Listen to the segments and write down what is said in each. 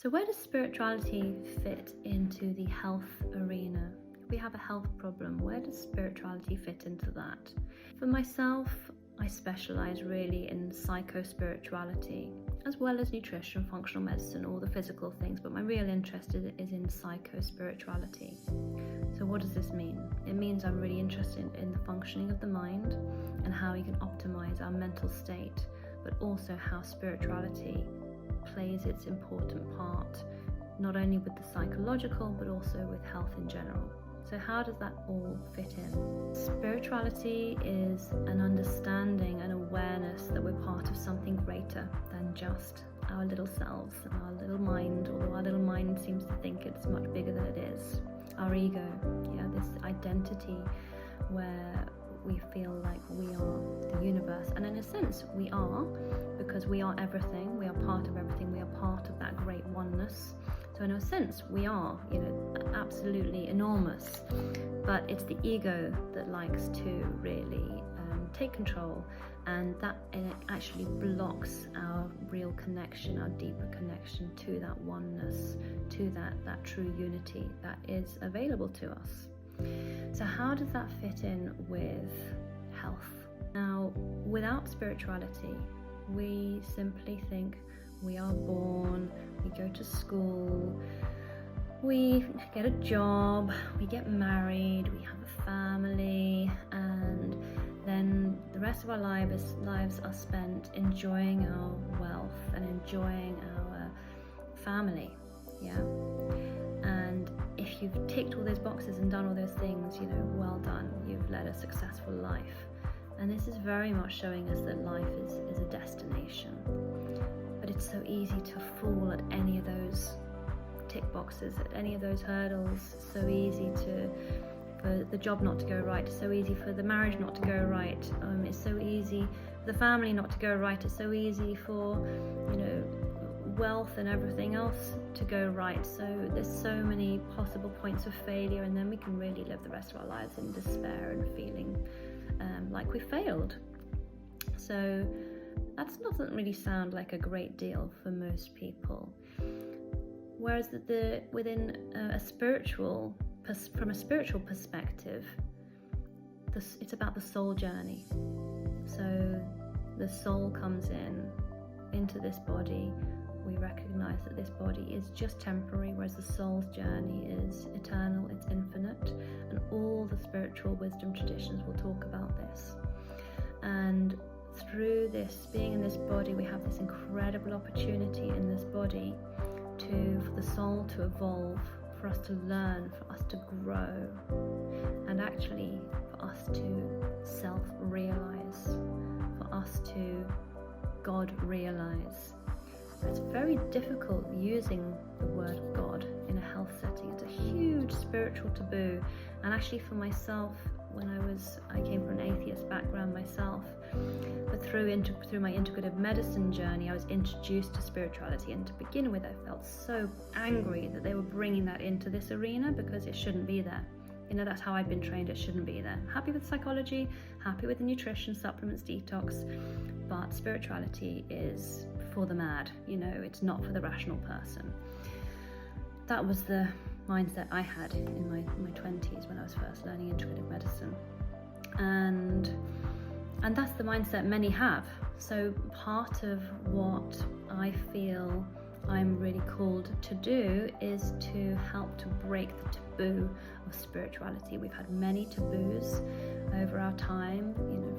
So where does spirituality fit into the health arena? If we have a health problem, where does spirituality fit into that? For myself, I specialize really in psycho-spirituality, as well as nutrition, functional medicine, all the physical things, but my real interest is in psycho-spirituality. So what does this mean? It means I'm really interested in the functioning of the mind and how we can optimize our mental state, but also how spirituality plays its important part, not only with the psychological, but also with health in general. So how does that all fit in? Spirituality is an understanding and awareness that we're part of something greater than just our little selves and our little mind, although our little mind seems to think it's much bigger than it is. Our ego, this identity where we feel like we are the universe, and in a sense we are, because we are everything, we are part of everything, we are part of that great oneness. So in a sense we are, absolutely enormous, but it's the ego that likes to really take control, and that it actually blocks our real connection, our deeper connection to that oneness, to that true unity that is available to us. So how does that fit in with health? Now, without spirituality, we simply think we are born, we go to school, we get a job, we get married, we have a family, and then the rest of our lives are spent enjoying our wealth and enjoying our family, And if you've ticked all those boxes and done all those things, well done, you've led a successful life. And this is very much showing us that life is a destination. But it's so easy to fall at any of those tick boxes, at any of those hurdles. So easy for the job not to go right, it's so easy for the marriage not to go right, it's so easy for the family not to go right, it's so easy for, wealth and everything else to go right. So there's so many possible points of failure, and then we can really live the rest of our lives in despair and feeling like we failed. So that doesn't really sound like a great deal for most people. Whereas within from a spiritual perspective, it's about the soul journey. So the soul comes into this body. We recognize that this body is just temporary, whereas the soul's journey is eternal, it's infinite, and all the spiritual wisdom traditions will talk about this. And through this, being in this body, we have this incredible opportunity in this body for the soul to evolve, for us to learn, for us to grow, and actually for us to self-realize, for us to God-realize. It's very difficult using the word God in a health setting. It's a huge spiritual taboo. And actually for myself, when I came from an atheist background myself, but through my integrative medicine journey, I was introduced to spirituality, and to begin with, I felt so angry that they were bringing that into this arena, because it shouldn't be there. That's how I'd been trained, it shouldn't be there. Happy with psychology, happy with the nutrition, supplements, detox, but spirituality is for the mad, it's not for the rational person. That was the mindset I had in my 20s when I was first learning integrative medicine. And that's the mindset many have. So part of what I feel I'm really called to do is to help to break the taboo of spirituality. We've had many taboos over our time,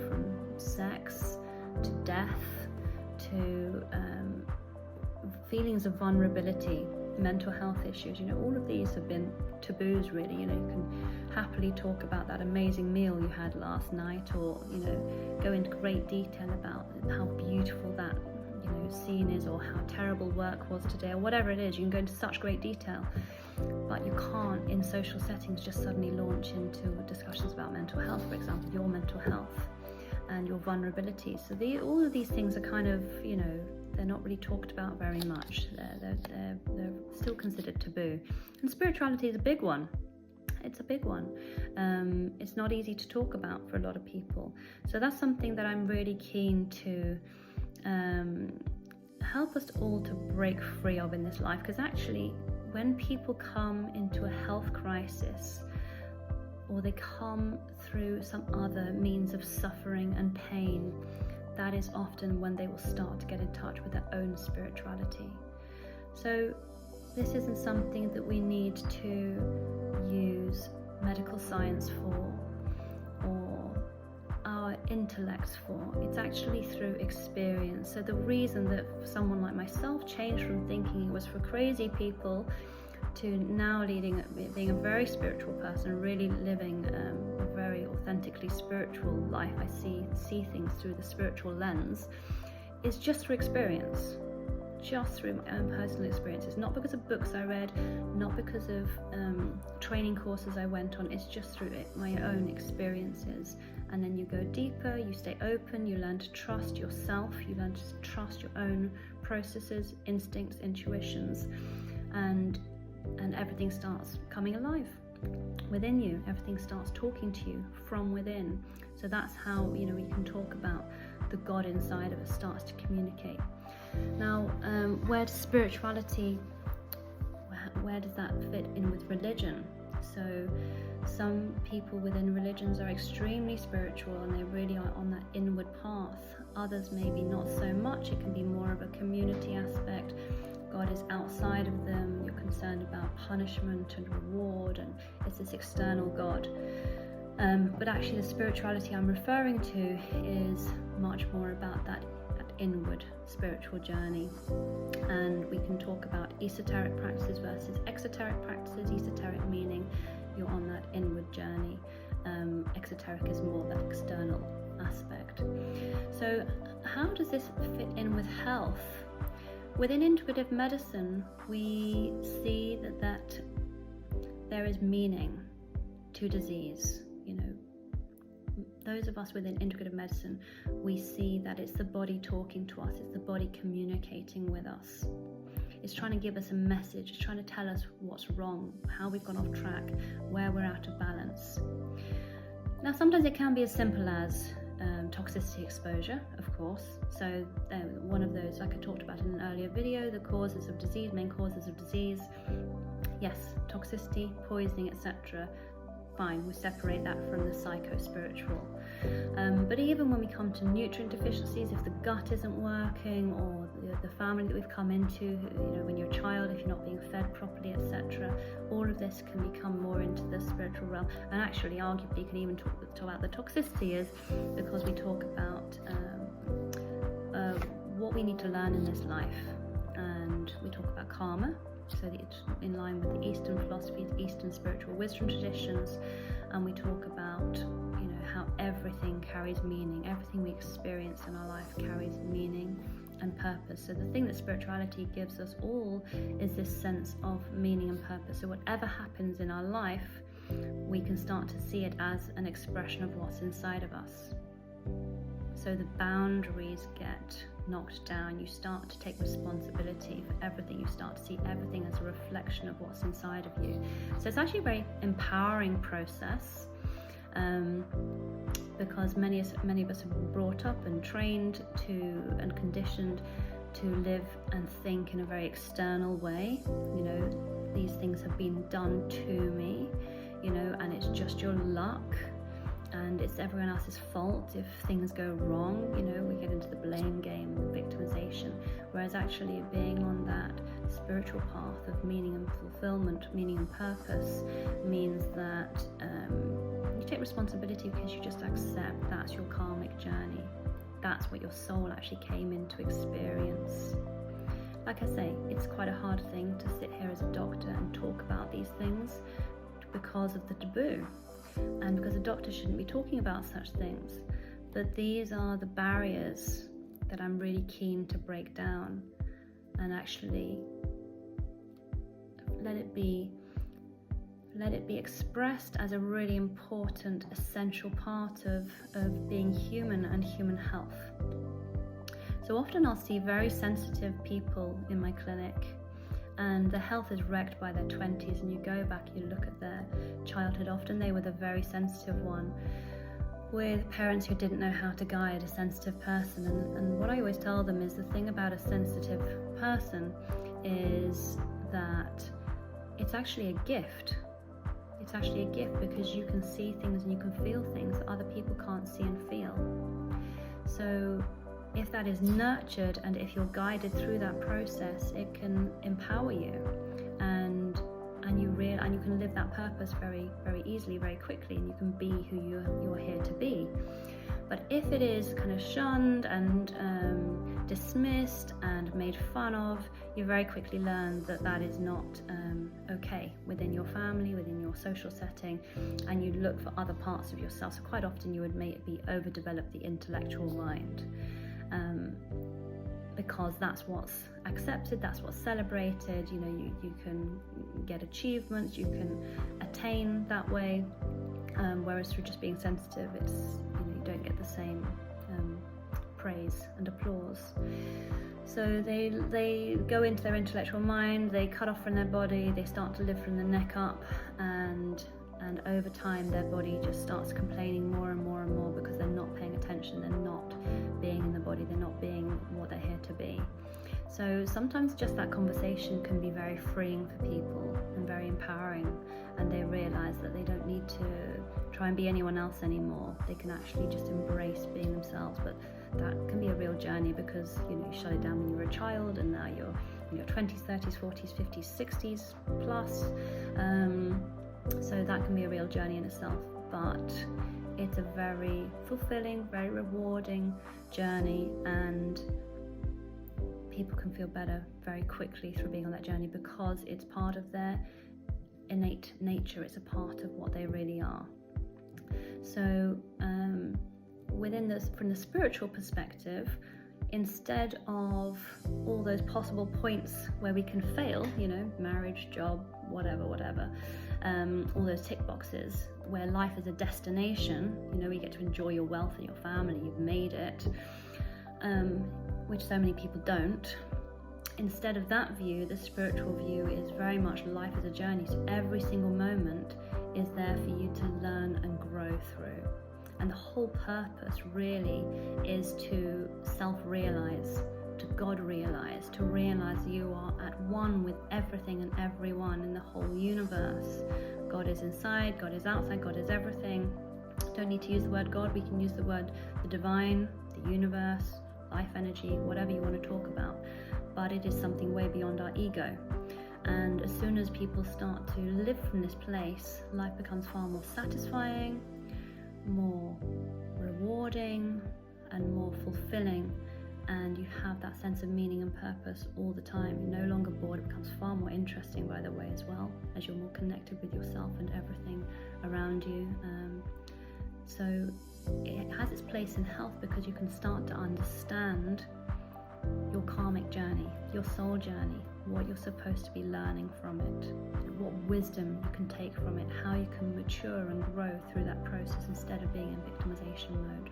from sex to death to feelings of vulnerability, mental health issues. All of these have been taboos, really. You can happily talk about that amazing meal you had last night, or go into great detail about how beautiful that scene is, or how terrible work was today, or whatever it is. You can go into such great detail, but you can't in social settings just suddenly launch into discussions about mental health, for example, your mental health and your vulnerability. So all of these things are kind of, they're not really talked about very much. They're still considered taboo. And spirituality is a big one. It's a big one. It's not easy to talk about for a lot of people. So that's something that I'm really keen to help us all to break free of in this life. Because actually, when people come into a health crisis, or they come through some other means of suffering and pain, that is often when they will start to get in touch with their own spirituality. So this isn't something that we need to use medical science for or our intellects for. It's actually through experience. So the reason that someone like myself changed from thinking it was for crazy people to now being a very spiritual person, really living a very authentically spiritual life. I see things through the spiritual lens, is just through experience, just through my own personal experiences, not because of books I read, not because of training courses I went on. It's just through my own experiences. And then you go deeper, you stay open, you learn to trust yourself, you learn to trust your own processes, instincts, intuitions, and everything starts coming alive within you. Everything starts talking to you from within. So that's how, we can talk about the God inside of us starts to communicate. Now, where does spirituality, where does that fit in with religion? So some people within religions are extremely spiritual and they really are on that inward path. Others maybe not so much. It can be more of a community aspect. God is outside of them. You're concerned about punishment and reward, and it's this external God. But actually the spirituality I'm referring to is much more about that inward spiritual journey. And we can talk about esoteric practices versus exoteric practices. Esoteric meaning you're on that inward journey. Exoteric is more that external aspect. So how does this fit in with health? Within integrative medicine, we see that there is meaning to disease. Those of us within integrative medicine, we see that it's the body talking to us, it's the body communicating with us. It's trying to give us a message, it's trying to tell us what's wrong, how we've gone off track, where we're out of balance. Now, sometimes it can be as simple as toxicity exposure, of course. So one of those, like I talked about in an earlier video, the causes of disease, main causes of disease. Yes, toxicity, poisoning, etc. Fine, we separate that from the psycho-spiritual. But even when we come to nutrient deficiencies, if the gut isn't working, or the family that we've come into, when you're a child, if you're not being fed properly, etc., all of this can become more into the spiritual realm. And actually, arguably, you can even talk about the toxicity is because we talk about what we need to learn in this life, and we talk about karma. So that it's in line with the Eastern philosophies, Eastern spiritual wisdom traditions, and we talk about how everything carries meaning. Everything we experience in our life carries meaning and purpose. So the thing that spirituality gives us all is this sense of meaning and purpose. So whatever happens in our life, we can start to see it as an expression of what's inside of us. So the boundaries get knocked down. You start to take responsibility for everything. You start to see everything as a reflection of what's inside of you. So it's actually a very empowering process, because many of us have been brought up and trained to and conditioned to live and think in a very external way. These things have been done to me, and it's just your luck. And it's everyone else's fault if things go wrong. We get into the blame game, the victimization, whereas actually being on that spiritual path of meaning and fulfillment, meaning and purpose, means that you take responsibility because you just accept that's your karmic journey. That's what your soul actually came in to experience. Like I say, it's quite a hard thing to sit here as a doctor and talk about these things because of the taboo. And because a doctor shouldn't be talking about such things. But these are the barriers that I'm really keen to break down and actually let it be expressed as a really important, essential part of being human and human health. So often I'll see very sensitive people in my clinic, and their health is wrecked by their 20s, and you go back, you look at their childhood, often they were the very sensitive one, with parents who didn't know how to guide a sensitive person, and what I always tell them is the thing about a sensitive person is that it's actually a gift. It's actually a gift because you can see things and you can feel things that other people can't see and feel. So if that is nurtured and if you're guided through that process, it can empower you, and you can live that purpose very, very easily, very quickly, and you can be who you're here to be. But if it is kind of shunned and dismissed and made fun of, you very quickly learn that that is not okay within your family, within your social setting, and you look for other parts of yourself. So quite often you would maybe overdevelop the intellectual mind, because that's what's accepted, that's what's celebrated. You know, you can get achievements, you can attain that way, whereas through just being sensitive, it's, you don't get the same praise and applause. So they go into their intellectual mind, they cut off from their body, they start to live from the neck up, and over time their body just starts complaining more and more and more because they're not paying attention, they're not being in the body, they're not being what they're here to be. So sometimes just that conversation can be very freeing for people and very empowering, and they realize that they don't need to try and be anyone else anymore. They can actually just embrace being themselves. But that can be a real journey because you shut it down when you were a child, and now you're in your 20s, 30s, 40s, 50s, 60s plus. So that can be a real journey in itself, but it's a very fulfilling, very rewarding journey, and people can feel better very quickly through being on that journey because it's part of their innate nature, it's a part of what they really are. So from the spiritual perspective, instead of all those possible points where we can fail, marriage, job, whatever, all those tick boxes, where life is a destination, we get to enjoy your wealth and your family, you've made it, which so many people don't. Instead of that view, the spiritual view is very much life as a journey. So every single moment is there for you to learn and grow through. And the whole purpose really is to self-realize, to God-realize, to realize you are at one with everything and everyone in the whole universe. God is inside, God is outside, God is everything. Don't need to use the word God, we can use the word the divine, the universe, life energy, whatever you want to talk about. But it is something way beyond our ego. And as soon as people start to live from this place, life becomes far more satisfying, more rewarding, and more fulfilling, and you have that sense of meaning and purpose all the time. You're no longer bored. It becomes far more interesting, by the way, as well, as you're more connected with yourself and everything around you. So it has its place in health because you can start to understand your karmic journey, your soul journey, what you're supposed to be learning from it, what wisdom you can take from it, how you can mature and grow through that process instead of being in victimization mode.